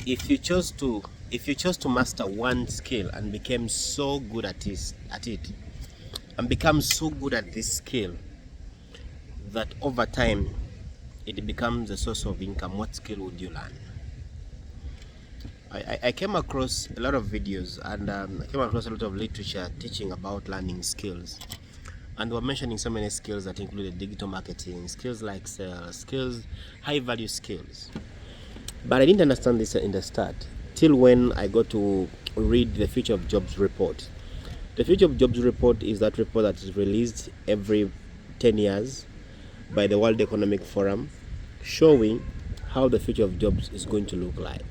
if you chose to master one skill and became so good at it and become so good at this skill that over time it becomes a source of income, what skill would you learn? I came across a lot of videos, and I came across a lot of literature teaching about learning skills, and we're mentioning so many skills that included digital marketing, skills like sales, skills, high value skills. But I didn't understand this in the start till when I got to read the Future of Jobs report. The Future of Jobs report is that report that is released every 10 years by the World Economic Forum, showing how the future of jobs is going to look like.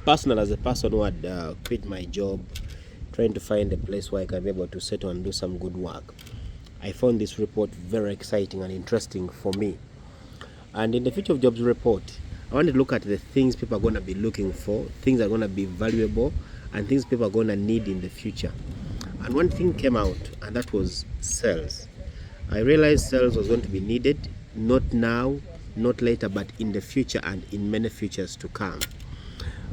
Personal, as a person who had quit my job, trying to find a place where I can be able to settle and do some good work, I found this report very exciting and interesting for me. And in the Future of Jobs report, I want to look at the things people are going to be looking for, things that are going to be valuable, and things people are going to need in the future. And one thing came out, and that was sales. I realized sales was going to be needed, not now, not later, but in the future and in many futures to come.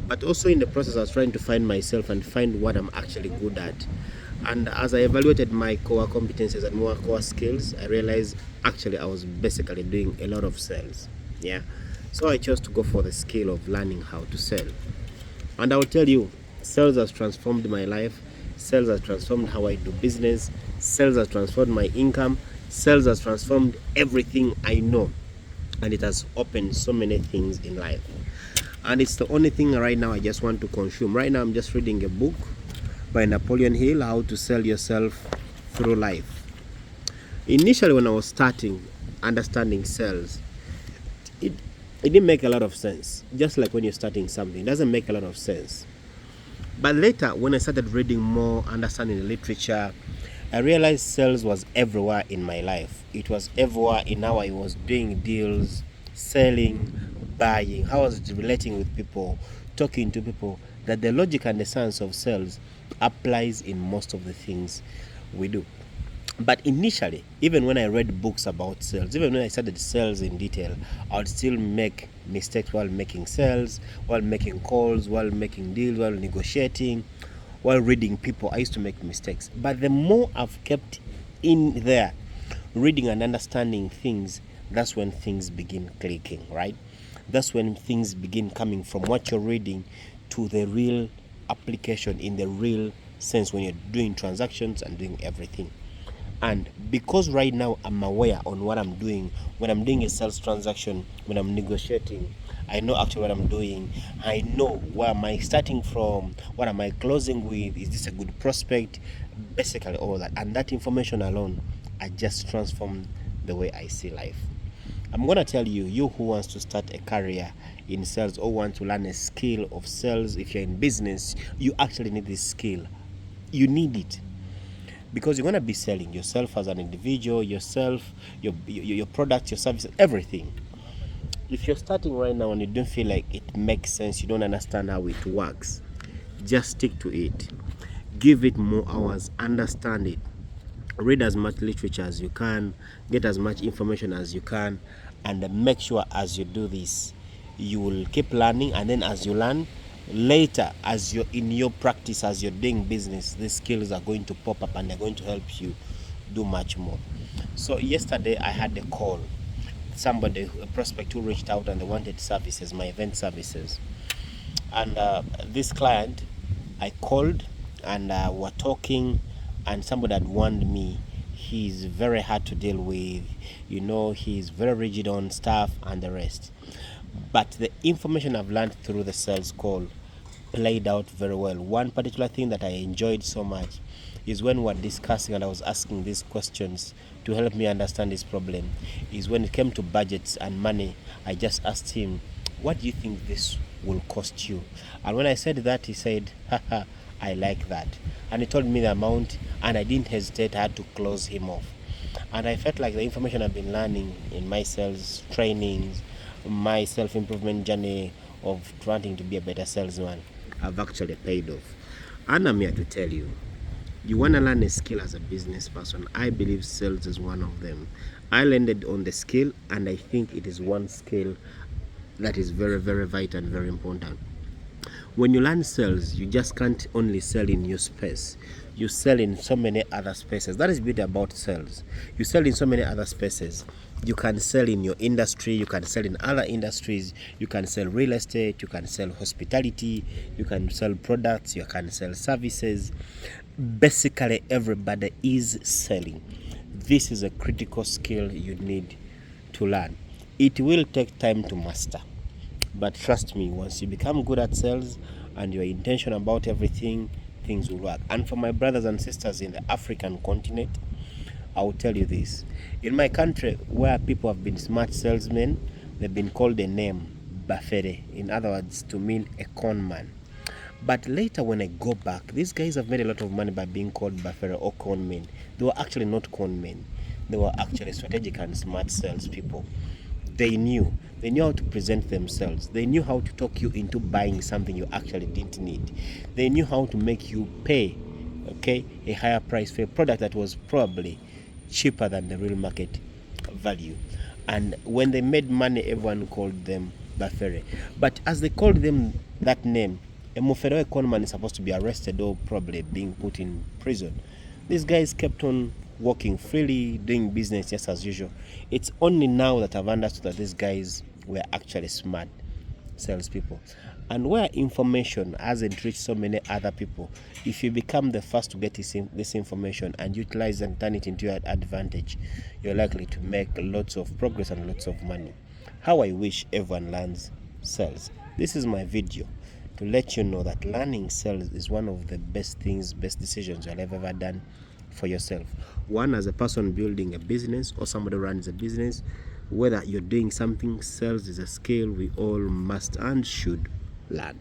But also in the process, I was trying to find myself and find what I'm actually good at. And as I evaluated my core competencies and more core skills, I realized actually I was basically doing a lot of sales. Yeah. So I chose to go for the skill of learning how to sell. And I will tell you, sales has transformed my life. Sales has transformed how I do business. Sales has transformed my income. Sales has transformed everything I know. And it has opened so many things in life. And it's the only thing right now I just want to consume. Right now I'm just reading a book by Napoleon Hill, How to Sell Yourself Through Life. Initially, when I was starting understanding sales, it didn't make a lot of sense. Just like when you're starting something, it doesn't make a lot of sense. But later, when I started reading more, understanding the literature, I realized sales was everywhere in my life. It was everywhere in how I was doing deals, selling, buying, how I was relating with people, talking to people, that the logic and the science of sales applies in most of the things we do. But initially, even when I read books about sales, even when I studied sales in detail, I would still make mistakes while making sales, while making calls, while making deals, while negotiating, while reading people. I used to make mistakes. But the more I've kept in there, reading and understanding things, that's when things begin clicking, right? That's when things begin coming from what you're reading to the real application in the real sense when you're doing transactions and doing everything. And because right now I'm aware on what I'm doing, when I'm doing a sales transaction, when I'm negotiating, I know actually what I'm doing. I know where am I starting from, what am I closing with, is this a good prospect, basically all that. And that information alone, I just transformed the way I see life. I'm going to tell you, you who wants to start a career in sales or want to learn a skill of sales, if you're in business, you actually need this skill. You need it. Because you're going to be selling yourself as an individual, yourself, your product, your service, everything. If you're starting right now and you don't feel like it makes sense, you don't understand how it works, just stick to it. Give it more hours, understand it. Read as much literature as you can, get as much information as you can, and make sure as you do this, you will keep learning, and then as you learn, later as you're in your practice, as you're doing business, these skills are going to pop up and they're going to help you do much more. So yesterday I had a call, somebody, a prospect who reached out and they wanted services, my event services. And this client, I called and we're talking, and somebody had warned me he's very hard to deal with, he's very rigid on stuff and the rest. But the information I've learned through the sales call played out very well. One particular thing that I enjoyed so much is when we're discussing and I was asking these questions to help me understand this problem, is when it came to budgets and money, I just asked him, what do you think this will cost you? And when I said that, he said, haha, I like that. And he told me the amount, and I didn't hesitate. I had to close him off. And I felt like the information I've been learning in my sales trainings, my self-improvement journey of trying to be a better salesman, have actually paid off. And I'm here to tell you, you want to learn a skill as a business person, I believe sales is one of them. I landed on the skill, and I think it is one skill that is very, very vital and very important. When you learn sales, you just can't only sell in your space. You sell in so many other spaces. That is the beauty about sales. You sell in so many other spaces. You can sell in your industry, you can sell in other industries, you can sell real estate, you can sell hospitality, you can sell products, you can sell services. Basically, everybody is selling. This is a critical skill you need to learn. It will take time to master, but trust me, once you become good at sales and you're intentional about everything, things will work. And for my brothers and sisters in the African continent, I will tell you this. In my country, where people have been smart salesmen, they've been called a name, Bafere, in other words, to mean a con man. But later when I go back, these guys have made a lot of money by being called Bafere or con men. They were actually not con men. They were actually strategic and smart salespeople. They knew how to present themselves. They knew how to talk you into buying something you actually didn't need. They knew how to make you pay, a higher price for a product that was probably cheaper than the real market value. And when they made money, everyone called them Bafere. But as they called them that name, a Mufero conman is supposed to be arrested or probably being put in prison. These guys kept on working freely, doing business just as usual. It's only now that I've understood that these guys were actually smart salespeople. And where information hasn't reached so many other people, if you become the first to get this information and utilize and turn it into your advantage, you're likely to make lots of progress and lots of money. How I wish everyone learns sales. This is my video to let you know that learning sales is one of the best decisions you'll have ever done for yourself. One, as a person building a business or somebody who runs a business, whether you're doing something, sales is a skill we all must and should learn.